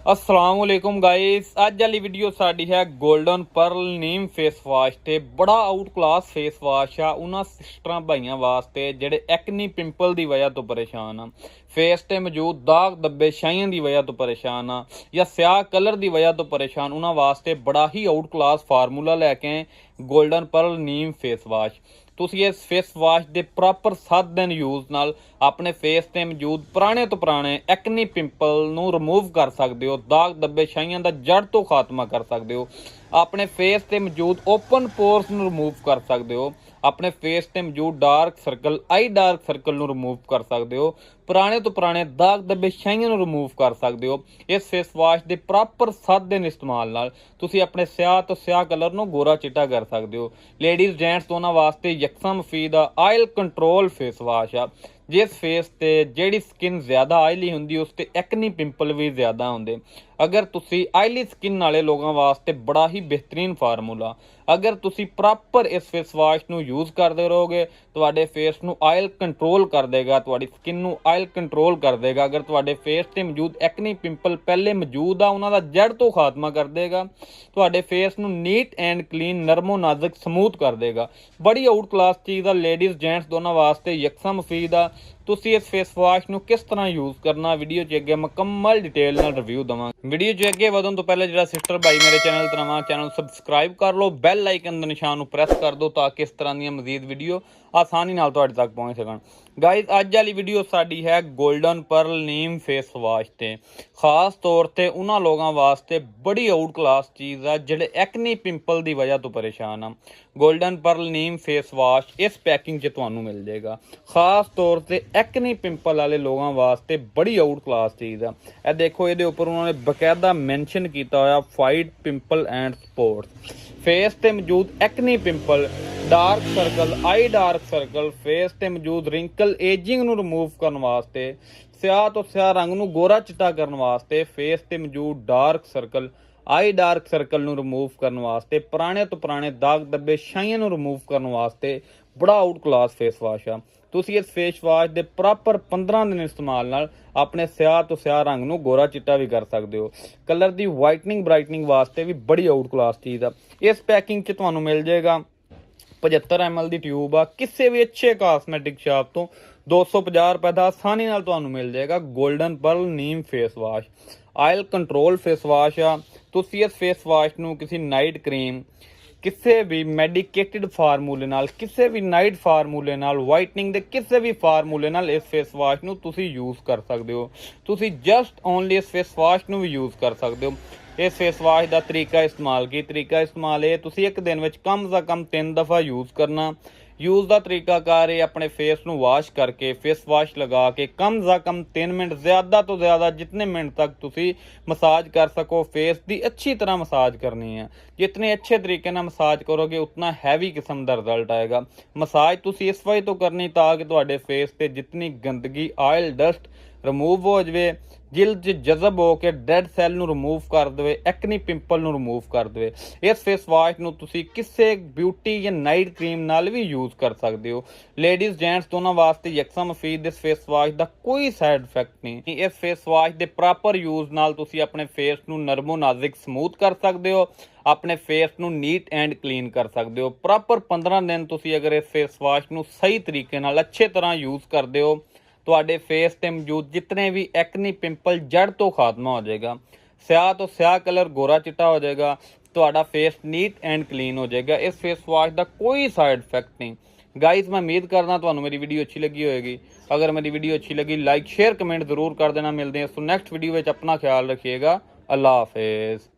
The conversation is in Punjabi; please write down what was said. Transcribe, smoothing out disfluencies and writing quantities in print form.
असलामुअलैकुम गाइस, अज वाली वीडियो साडी है गोल्डन पर्ल नीम फेस वाश ते बड़ा आउट क्लास फेस वाश आ उन्हां सिस्टरां भाइयां वास्ते जेडे एक्नी पिंपल दी वजह तो परेशान आ, फेस ते मौजूद दाग धब्बे छाइयां दी वजह तो परेशान आ या स्याह कलर दी वजह तो परेशान उन्हां वास्ते बड़ा ही आउट क्लास फार्मूला लैके आए गोल्डन पर्ल नीम फेस वाश। ਤੁਸੀਂ ਇਸ ਫੇਸ ਵਾਸ਼ ਦੇ ਪ੍ਰੋਪਰ 7 ਦਿਨ ਯੂਜ਼ ਨਾਲ ਆਪਣੇ ਫੇਸ ਤੇ ਮੌਜੂਦ ਪੁਰਾਣੇ ਤੋਂ ਪੁਰਾਣੇ ਐਕਨੀ ਪਿੰਪਲ ਨੂੰ ਰਿਮੂਵ ਕਰ ਸਕਦੇ ਹੋ, ਦਾਗ ਧੱਬੇ ਛਾਈਆਂ ਦਾ ਜੜ ਤੋਂ ਖਾਤਮਾ ਕਰ ਸਕਦੇ ਹੋ, ਆਪਣੇ ਫੇਸ ਤੇ ਮੌਜੂਦ ਓਪਨ ਪੋਰਸ ਨੂੰ ਰਿਮੂਵ ਕਰ ਸਕਦੇ ਹੋ, ਆਪਣੇ ਫੇਸ ਤੇ ਮੌਜੂਦ ਡਾਰਕ ਸਰਕਲ ਆਈ ਡਾਰਕ ਸਰਕਲ ਨੂੰ ਰਿਮੂਵ ਕਰ ਸਕਦੇ ਹੋ, ਪੁਰਾਣੇ ਤੋਂ ਪੁਰਾਣੇ ਦਾਗ ਧੱਬੇ ਛਾਈਆਂ ਨੂੰ ਰਿਮੂਵ ਕਰ ਸਕਦੇ ਹੋ। ਇਸ ਫੇਸ ਵਾਸ਼ ਦੇ ਪ੍ਰੋਪਰ 7 ਦਿਨ ਇਸਤੇਮਾਲ ਨਾਲ ਤੁਸੀਂ ਆਪਣੇ ਸਿਆਹ ਤੋਂ ਸਿਆਹ ਕਲਰ ਨੂੰ ਗੋਰਾ ਚਿੱਟਾ ਕਰ ਸਕਦੇ ਹੋ। ਲੇਡੀਜ਼ ਜੈਂਟਸ ਦੋਨਾਂ ਵਾਸਤੇ ਯਕਸਾ ਮੁਫੀਦ ਆ ਆਇਲ ਕੰਟਰੋਲ ਫੇਸ ਵਾਸ਼ ਆ। जिस फेस ते जेड़ी स्किन ज़्यादा आयली हुंदी उस ते एक्नी पिंपल भी ज़्यादा होंदे। अगर तुसी आयली स्किन वाले लोगों वास्ते बड़ा ही बेहतरीन फार्मूला, अगर तुसी प्रॉपर इस फेस वाश नू यूज़ करते रहोगे तुहाडे फेस नू आयल कंट्रोल कर देगा, तुहाडी स्किन नू आयल कंट्रोल कर देगा। अगर तुहाडे फेस ते मौजूद एक्नी पिंपल पहले मौजूद आ उन्हां दा जड़ तो खात्मा कर देगा, तुहाडे फेस नू नीट एंड क्लीन नरमो नाजुक समूथ कर देगा। बड़ी आउट क्लास चीज़ आ, लेडीज़ जेंट्स दोनों वास्ते यकसा मुफीद आ। ਤੁਸੀਂ ਇਸ ਫੇਸ ਵਾਸ਼ ਨੂੰ ਕਿਸ ਤਰ੍ਹਾਂ ਯੂਜ਼ ਕਰਨਾ ਵੀਡੀਓ 'ਚ ਅੱਗੇ ਮੁਕੰਮਲ ਡਿਟੇਲ ਨਾਲ ਰਿਵਿਊ ਦਵਾਂਗੇ। ਵੀਡੀਓ 'ਚ ਅੱਗੇ ਵਧਣ ਤੋਂ ਪਹਿਲਾਂ ਜਿਹੜਾ ਸਿਸਟਰ ਭਾਈ ਮੇਰੇ ਚੈਨਲ ਤੇ ਨਵਾਂ, ਚੈਨਲ ਸਬਸਕ੍ਰਾਈਬ ਕਰ ਲਓ, ਬੈਲ ਆਈਕਨ ਦੇ ਨਿਸ਼ਾਨ ਨੂੰ ਪ੍ਰੈਸ ਕਰ ਦਿਓ ਤਾਂ ਕਿ ਇਸ ਤਰ੍ਹਾਂ ਦੀਆਂ ਮਜ਼ੀਦ ਵੀਡੀਓ ਆਸਾਨੀ ਨਾਲ ਤੁਹਾਡੇ ਤੱਕ ਪਹੁੰਚ ਸਕਣ। ਗਾਇਜ਼ ਅੱਜ ਵਾਲੀ ਵੀਡੀਓ ਸਾਡੀ ਹੈ golden pearl neem face wash ਤੇ ਖਾਸ ਤੌਰ ਤੇ ਉਹਨਾਂ ਲੋਕਾਂ ਵਾਸਤੇ ਬੜੀ ਆਊਟ ਕਲਾਸ ਚੀਜ਼ ਆ ਜਿਹੜੇ ਐਕਨੀ ਪਿੰਪਲ ਦੀ ਵਜ੍ਹਾ ਤੋਂ ਪਰੇਸ਼ਾਨ ਆ। Golden pearl neem face wash ਇਸ ਪੈਕਿੰਗ 'ਚ ਤੁਹਾਨੂੰ ਮਿਲ ਜਾਏਗਾ। ਖਾਸ ਤੌਰ ਤੇ ਐਕਨੀ ਪਿੰਪਲ ਵਾਲੇ ਲੋਕਾਂ ਵਾਸਤੇ ਬੜੀ ਆਊਟ ਕਲਾਸ ਚੀਜ਼ ਆ। ਇਹ ਦੇਖੋ, ਇਹਦੇ ਉੱਪਰ ਉਹਨਾਂ ਨੇ ਬਕਾਇਦਾ ਮੈਂਸ਼ਨ ਕੀਤਾ ਹੋਇਆ fight pimple and sports. Face ਤੇ ਮੌਜੂਦ ਐਕਨੀ ਪਿੰਪਲ, ਡਾਰਕ ਸਰਕਲ, ਆਈ ਡਾਰਕ ਸਰਕਲ, ਫੇਸ ਤੇ ਮੌਜੂਦ ਰਿੰਕਲ ਏਜਿੰਗ ਨੂੰ ਰਿਮੂਵ ਕਰਨ ਵਾਸਤੇ, ਸਿਆਹ ਤੋਂ ਸਿਆਹ ਰੰਗ ਨੂੰ ਗੋਰਾ ਚਿੱਟਾ ਕਰਨ ਵਾਸਤੇ, ਫੇਸ ਤੇ ਮੌਜੂਦ ਡਾਰਕ ਸਰਕਲ, ਆਈ ਡਾਰਕ ਸਰਕਲ ਨੂੰ ਰਿਮੂਵ ਕਰਨ ਵਾਸਤੇ, ਪੁਰਾਣੇ ਤੋਂ ਪੁਰਾਣੇ ਦਾਗ ਧੱਬੇ ਛਾਈਆਂ ਨੂੰ ਰਿਮੂਵ ਕਰਨ ਵਾਸਤੇ ਬੜਾ ਆਊਟ ਕਲਾਸ ਫੇਸ ਵਾਸ਼ ਆ। ਤੁਸੀਂ ਇਸ ਫੇਸ ਵਾਸ਼ ਦੇ ਪ੍ਰੋਪਰ 15 ਦਿਨ ਇਸਤੇਮਾਲ ਨਾਲ ਆਪਣੇ ਸਿਆਹ ਤੋਂ ਸਿਆਹ ਰੰਗ ਨੂੰ ਗੋਰਾ ਚਿੱਟਾ ਵੀ ਕਰ ਸਕਦੇ ਹੋ। ਕਲਰ ਦੀ ਵਾਈਟਨਿੰਗ ਬ੍ਰਾਈਟਨਿੰਗ ਵਾਸਤੇ ਵੀ ਬੜੀ ਆਊਟ ਕਲਾਸ ਚੀਜ਼ ਆ। ਇਸ ਪੈਕਿੰਗ 'ਚ ਤੁਹਾਨੂੰ ਮਿਲ ਜਾਏਗਾ 75 ml ਦੀ ਟਿਊਬ ਆ। ਕਿਸੇ ਵੀ ਅੱਛੇ ਕਾਸਮੈਟਿਕ ਸ਼ਾਪ ਤੋਂ 250 ਰੁਪਏ ਦਾ ਆਸਾਨੀ ਨਾਲ ਤੁਹਾਨੂੰ ਮਿਲ ਜਾਏਗਾ golden pearl neem face wash. Oil control face wash ਆ। ਤੁਸੀਂ ਇਸ ਫੇਸ ਵਾਸ਼ ਨੂੰ ਕਿਸੇ ਨਾਈਟ ਕਰੀਮ, ਕਿਸੇ ਵੀ ਮੈਡੀਕੇਟਡ ਫਾਰਮੂਲੇ ਨਾਲ, ਕਿਸੇ ਵੀ ਨਾਈਟ ਫਾਰਮੂਲੇ ਨਾਲ, ਵਾਈਟਨਿੰਗ ਦੇ ਕਿਸੇ ਵੀ ਫਾਰਮੂਲੇ ਨਾਲ ਇਸ ਫੇਸ ਵਾਸ਼ ਨੂੰ ਤੁਸੀਂ ਯੂਜ਼ ਕਰ ਸਕਦੇ ਹੋ। ਤੁਸੀਂ ਜਸਟ ਓਨਲੀ ਇਸ ਫੇਸ ਵਾਸ਼ ਨੂੰ ਵੀ ਯੂਜ਼ ਕਰ ਸਕਦੇ ਹੋ। ਇਸ ਫੇਸ ਵਾਸ਼ ਦਾ ਤਰੀਕਾ ਇਸਤੇਮਾਲ ਇਹ, ਤੁਸੀਂ ਇੱਕ ਦਿਨ ਵਿੱਚ ਕਮ ਸੇ ਕਮ 3 ਦਫਾ ਯੂਜ਼ ਕਰਨਾ। ਯੂਜ਼ ਦਾ ਤਰੀਕਾਕਾਰ ਇਹ, ਆਪਣੇ ਫੇਸ ਨੂੰ ਵਾਸ਼ ਕਰਕੇ ਫੇਸ ਵਾਸ਼ ਲਗਾ ਕੇ ਕਮ ਸੇ ਕਮ 3 ਮਿੰਟ, ਜ਼ਿਆਦਾ ਤੋਂ ਜ਼ਿਆਦਾ ਜਿਤਨੇ ਮਿੰਟ ਤੱਕ ਤੁਸੀਂ ਮਸਾਜ ਕਰ ਸਕੋ ਫੇਸ ਦੀ ਅੱਛੀ ਤਰ੍ਹਾਂ ਮਸਾਜ ਕਰਨੀ ਹੈ। ਜਿਤਨੇ ਅੱਛੇ ਤਰੀਕੇ ਨਾਲ ਮਸਾਜ ਕਰੋਗੇ ਉਤਨਾ ਹੈਵੀ ਕਿਸਮ ਦਾ ਰਿਜ਼ਲਟ ਆਏਗਾ। ਮਸਾਜ ਤੁਸੀਂ ਇਸ ਵਜ੍ਹਾ ਤੋਂ ਕਰਨੀ ਤਾਂ ਕਿ ਤੁਹਾਡੇ ਫੇਸ ਤੇ ਜਿਤਨੀ ਗੰਦਗੀ, ਆਇਲ, ਡਸਟ ਰਿਮੂਵ ਹੋ ਜਾਵੇ, ਜਿਲਦ 'ਚ ਜਜ਼ਬ ਹੋ ਕੇ ਡੈਡ ਸੈੱਲ ਨੂੰ ਰਿਮੂਵ ਕਰ ਦੇਵੇ, ਐਕਨੀ ਪਿੰਪਲ ਨੂੰ ਰਿਮੂਵ ਕਰ ਦੇਵੇ। ਇਸ ਫੇਸ ਵਾਸ਼ ਨੂੰ ਤੁਸੀਂ ਕਿਸੇ ਬਿਊਟੀ ਜਾਂ ਨਾਈਟ ਕਰੀਮ ਨਾਲ ਵੀ ਯੂਜ਼ ਕਰ ਸਕਦੇ ਹੋ। ਲੇਡੀਜ਼ ਜੈਂਟਸ ਦੋਨਾਂ ਵਾਸਤੇ ਯਕਸਾ ਮੁਫੀਦ। ਇਸ ਫੇਸ ਵਾਸ਼ ਦਾ ਕੋਈ ਸਾਈਡ ਇਫੈਕਟ ਨਹੀਂ। ਇਸ ਫੇਸ ਵਾਸ਼ ਦੇ ਪ੍ਰੋਪਰ ਯੂਜ਼ ਨਾਲ ਤੁਸੀਂ ਆਪਣੇ ਫੇਸ ਨੂੰ ਨਰਮੋ ਨਾਜ਼ੁਕ ਸਮੂਥ ਕਰ ਸਕਦੇ ਹੋ, ਆਪਣੇ ਫੇਸ ਨੂੰ ਨੀਟ ਐਂਡ ਕਲੀਨ ਕਰ ਸਕਦੇ ਹੋ। ਪ੍ਰੋਪਰ 15 ਦਿਨ ਤੁਸੀਂ ਅਗਰ ਇਸ ਫੇਸ ਵਾਸ਼ ਨੂੰ ਸਹੀ ਤਰੀਕੇ ਨਾਲ ਅੱਛੇ ਤਰ੍ਹਾਂ ਯੂਜ਼ ਕਰਦੇ ਹੋ, ਤੁਹਾਡੇ ਫੇਸ ਤੇ ਮੌਜੂਦ ਜਿਤਨੇ ਵੀ ਐਕਨੀ ਪਿੰਪਲ ਜੜ ਤੋਂ ਖਾਤਮਾ ਹੋ ਜਾਏਗਾ, ਸਿਆਹ ਤੋਂ ਸਿਆਹ ਕਲਰ ਗੋਰਾ ਚਿੱਟਾ ਹੋ ਜਾਏਗਾ, ਤੁਹਾਡਾ ਫੇਸ ਨੀਟ ਐਂਡ ਕਲੀਨ ਹੋ ਜਾਏਗਾ। ਇਸ ਫੇਸ ਵਾਸ਼ ਦਾ ਕੋਈ ਸਾਈਡ ਇਫੈਕਟ ਨਹੀਂ। गाइस मैं उम्मीद करना ਤੁਹਾਨੂੰ मेरी वीडियो अच्छी लगी होगी। अगर मेरी वीडियो अच्छी लगी लाइक शेयर कमेंट जरूर कर देना। मिलते हैं नेक्स्ट वीडियो में। अपना ख्याल रखिएगा। अल्लाह हाफिज़।